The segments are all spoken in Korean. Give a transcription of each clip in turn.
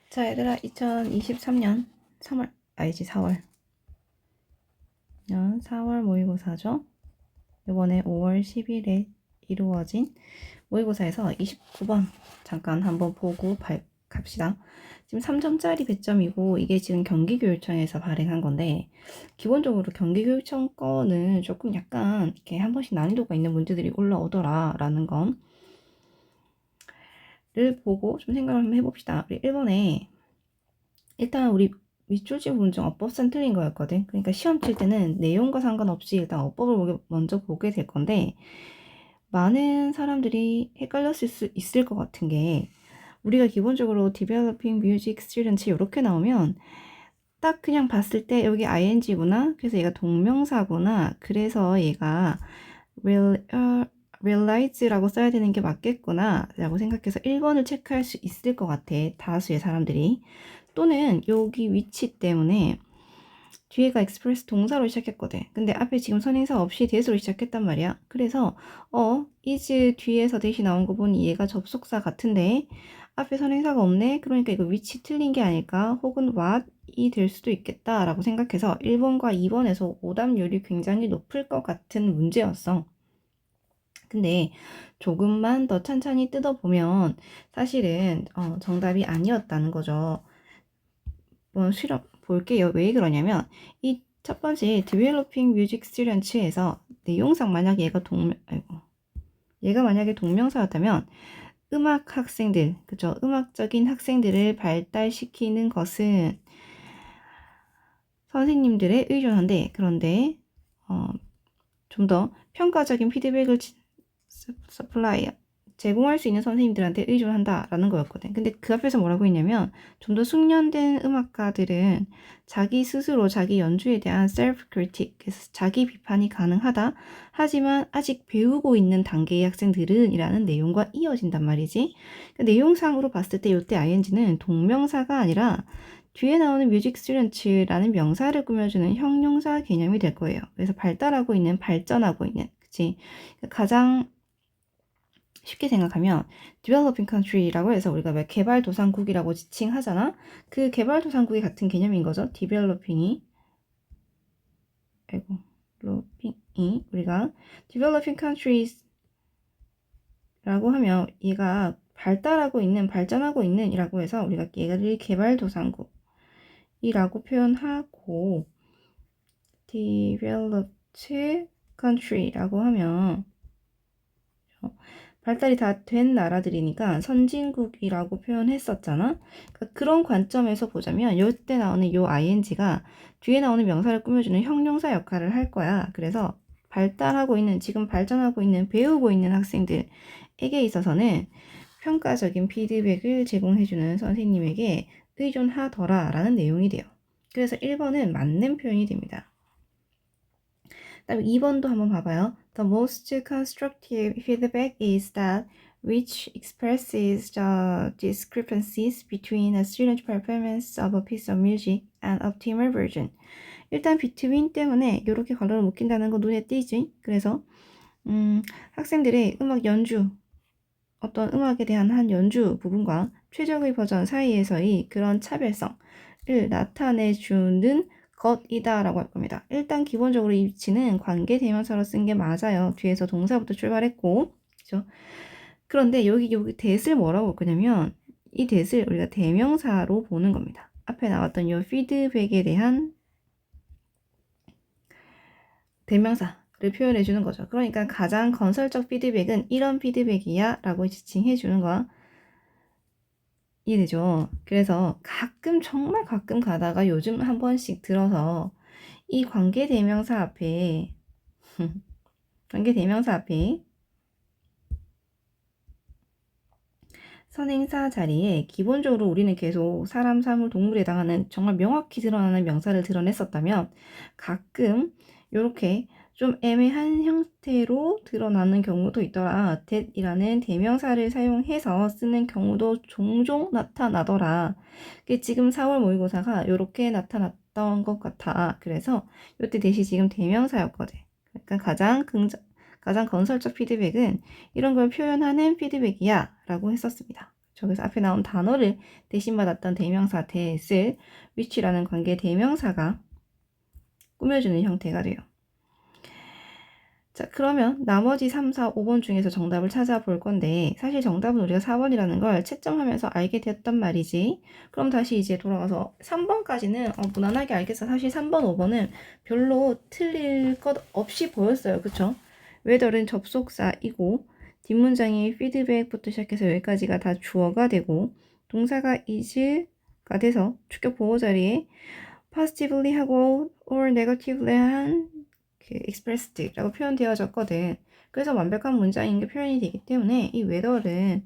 자, 얘들아, 2023년 3월, 아니지, 4월. 4월 모의고사죠. 이번에 5월 10일에 이루어진 모의고사에서 29번 잠깐 한번 보고 갑시다. 지금 3점짜리 배점이고 이게 지금 경기교육청에서 발행한 건데 기본적으로 경기교육청 거는 조금 약간 이렇게 한 번씩 난이도가 있는 문제들이 올라오더라 라는 건를 보고 좀 생각을 한번 해봅시다. 우리 1번에 일단 우리 밑줄지 부분중 어법상 틀린 거였거든. 그러니까 시험 칠 때는 내용과 상관없이 일단 어법을 먼저 보게 될 건데 많은 사람들이 헷갈렸을 수 있을 것 같은 게 우리가 기본적으로 Developing Music Students 이렇게 나오면 딱 그냥 봤을 때 여기 ing구나. 그래서 얘가 동명사구나. 그래서 얘가 realize라고 써야 되는 게 맞겠구나 라고 생각해서 1번을 체크할 수 있을 것 같아. 다수의 사람들이. 또는 여기 위치 때문에 뒤에가 express 동사로 시작했거든. 근데 앞에 지금 선행사 없이 대수로 시작했단 말이야. 그래서 is 뒤에서 대시 나온 거 보니 얘가 접속사 같은데 앞에 선행사가 없네. 그러니까 이거 위치 틀린 게 아닐까? 혹은 what이 될 수도 있겠다 라고 생각해서 1번과 2번에서 오답률이 굉장히 높을 것 같은 문제였어. 근데 조금만 더 찬찬히 뜯어보면 사실은 정답이 아니었다는 거죠. 실험 볼게요. 왜 그러냐면 이 첫 번째 Developing Music Students에서 내용상 만약 얘가 만약에 동명사였다면 음악 학생들, 그죠? 음악적인 학생들을 발달시키는 것은 선생님들에 의존한데 그런데 좀 더 평가적인 피드백을 서플라이 제공할 수 있는 선생님들한테 의존한다라는 거였거든. 근데 그 앞에서 뭐라고 했냐면 좀 더 숙련된 음악가들은 자기 스스로 자기 연주에 대한 self-critic, 자기 비판이 가능하다. 하지만 아직 배우고 있는 단계의 학생들은 이라는 내용과 이어진단 말이지. 그러니까 내용상으로 봤을 때 이때 ing는 동명사가 아니라 뒤에 나오는 music students라는 명사를 꾸며주는 형용사 개념이 될 거예요. 그래서 발달하고 있는, 발전하고 있는, 그치? 가장 쉽게 생각하면 developing country라고 해서 우리가 왜 개발도상국이라고 지칭하잖아. 그 개발도상국이 같은 개념인 거죠. developing이 우리가 developing countries 라고 하면 얘가 발달하고 있는, 발전하고 있는 이라고 해서 우리가 얘를 개발도상국이라고 표현하고 developed country라고 하면 발달이 다 된 나라들이니까 선진국이라고 표현했었잖아. 그러니까 그런 관점에서 보자면 이때 나오는 요 ing가 뒤에 나오는 명사를 꾸며주는 형용사 역할을 할 거야. 그래서 발달하고 있는, 지금 발전하고 있는, 배우고 있는 학생들에게 있어서는 평가적인 피드백을 제공해주는 선생님에게 의존하더라 라는 내용이 돼요. 그래서 1번은 맞는 표현이 됩니다. 그다음에 2번도 한번 봐봐요. The most constructive feedback is that which expresses the discrepancies between a student's performance of a piece of music and optimal version. 일단 between 때문에 이렇게 괄호를 묶인다는 거 눈에 띄지. 그래서 학생들의 음악 연주, 어떤 음악에 대한 한 연주 부분과 최적의 버전 사이에서의 그런 차별성을 나타내주는 것이다 라고 할 겁니다. 일단 기본적으로 이 위치는 관계 대명사로 쓴 게 맞아요. 뒤에서 동사부터 출발했고, 그죠? 그런데 여기 that을 뭐라고 볼 거냐면 이 that을 우리가 대명사로 보는 겁니다. 앞에 나왔던 이 피드백에 대한 대명사를 표현해 주는 거죠. 그러니까 가장 건설적 피드백은 이런 피드백이야 라고 지칭해 주는 거야. 이해되죠? 그래서 가끔, 정말 가끔 가다가 요즘 한 번씩 들어서 이 관계대명사 앞에 선행사 자리에 기본적으로 우리는 계속 사람, 사물, 동물에 해당하는 정말 명확히 드러나는 명사를 드러냈었다면 가끔 이렇게 좀 애매한 형태로 드러나는 경우도 있더라. that이라는 대명사를 사용해서 쓰는 경우도 종종 나타나더라. 지금 4월 모의고사가 이렇게 나타났던 것 같아. 그래서 이때 대시 지금 대명사였거든. 그러니까 가장 건설적 피드백은 이런 걸 표현하는 피드백이야 라고 했었습니다. 그래서 앞에 나온 단어를 대신 받았던 대명사 that을 which라는 관계 대명사가 꾸며주는 형태가 돼요. 자, 그러면 나머지 3, 4, 5번 중에서 정답을 찾아볼 건데 사실 정답은 우리가 4번이라는 걸 채점하면서 알게 되었단 말이지. 그럼 다시 이제 돌아가서 3번까지는 무난하게 알겠어. 사실 3번, 5번은 별로 틀릴 것 없이 보였어요. 그쵸? whether는 접속사이고 뒷문장이 feedback부터 시작해서 여기까지가 다 주어가 되고 동사가 is가 돼서 주격 보호 자리에 positively 하고 or negatively 한 expressed라고 표현되어졌거든. 그래서 완벽한 문장인 게 표현이 되기 때문에 이 whether는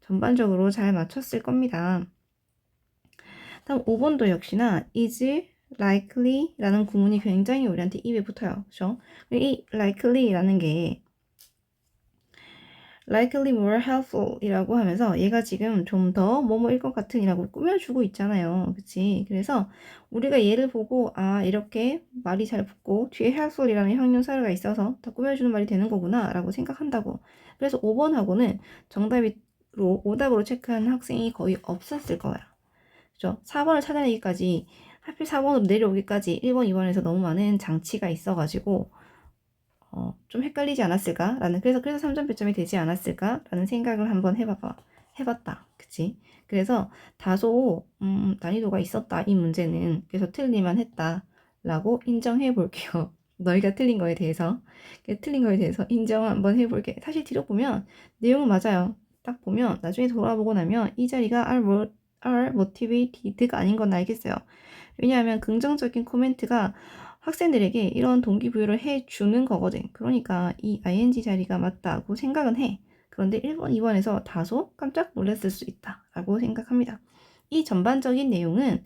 전반적으로 잘 맞췄을 겁니다. 다음 5번도 역시나 is likely라는 구문이 굉장히 우리한테 입에 붙어요. 그렇죠? 이 likely라는 게 likely more helpful 이라고 하면서 얘가 지금 좀 더 뭐뭐일 것 같은 이라고 꾸며주고 있잖아요. 그치? 그래서 우리가 얘를 보고 이렇게 말이 잘 붙고 뒤에 helpful 이라는 형용사가 있어서 더 꾸며주는 말이 되는 거구나 라고 생각한다고. 그래서 5번하고는 정답으로 오답으로 체크한 학생이 거의 없었을 거야. 그죠? 4번을 찾아내기까지 하필 4번으로 내려오기까지 1번, 2번에서 너무 많은 장치가 있어가지고 좀 헷갈리지 않았을까라는 그래서 3점 배점이 되지 않았을까라는 생각을 한번 해봤다. 그치? 그래서 다소 난이도가 있었다 이 문제는. 그래서 틀리만 했다라고 인정해 볼게요. 너희가 틀린 거에 대해서 인정 한번 해볼게. 사실 뒤로 보면 내용은 맞아요. 딱 보면 나중에 돌아보고 나면 이 자리가 are motivated가 아닌 건 알겠어요. 왜냐하면 긍정적인 코멘트가 학생들에게 이런 동기부여를 해주는 거거든. 그러니까 이 ing 자리가 맞다고 생각은 해. 그런데 1번, 2번에서 다소 깜짝 놀랐을 수 있다라고 생각합니다. 이 전반적인 내용은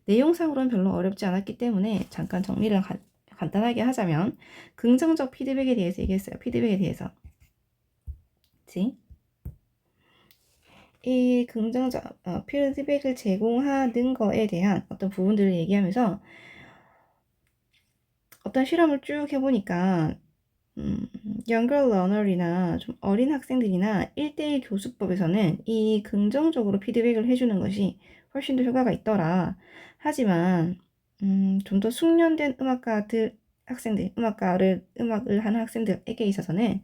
내용상으로는 별로 어렵지 않았기 때문에 잠깐 정리를 간단하게 하자면 긍정적 피드백에 대해서 얘기했어요. 피드백에 대해서. 그치? 이 긍정적 피드백을 제공하는 거에 대한 어떤 부분들을 얘기하면서 어떤 실험을 쭉 해보니까 younger learner이나 좀 어린 학생들이나 1대1 교수법에서는 이 긍정적으로 피드백을 해주는 것이 훨씬 더 효과가 있더라. 하지만 좀 더 숙련된 음악을 하는 학생들에게 있어서는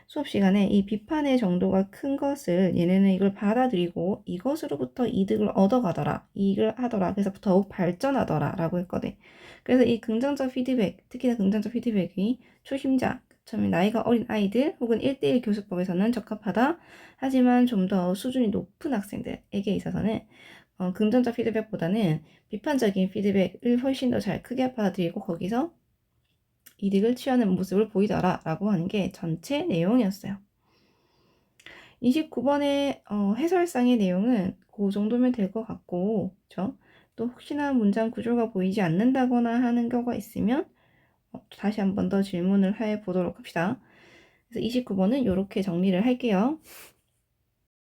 수업 시간에 이 비판의 정도가 큰 것을 얘네는 이걸 받아들이고 이것으로부터 이득을 얻어가더라. 이익을 하더라. 그래서 더욱 발전하더라. 라고 했거든. 그래서 이 긍정적 피드백, 특히나 긍정적 피드백이 초심자, 처음에 나이가 어린 아이들 혹은 1대1 교수법에서는 적합하다. 하지만 좀 더 수준이 높은 학생들에게 있어서는 긍정적 피드백보다는 비판적인 피드백을 훨씬 더 잘 크게 받아들이고 거기서 이득을 취하는 모습을 보이더라 라고 하는 게 전체 내용이었어요. 29번의 해설상의 내용은 그 정도면 될 것 같고, 그쵸? 또 혹시나 문장 구조가 보이지 않는다거나 하는 경우가 있으면 다시 한 번 더 질문을 해보도록 합시다. 그래서 29번은 이렇게 정리를 할게요.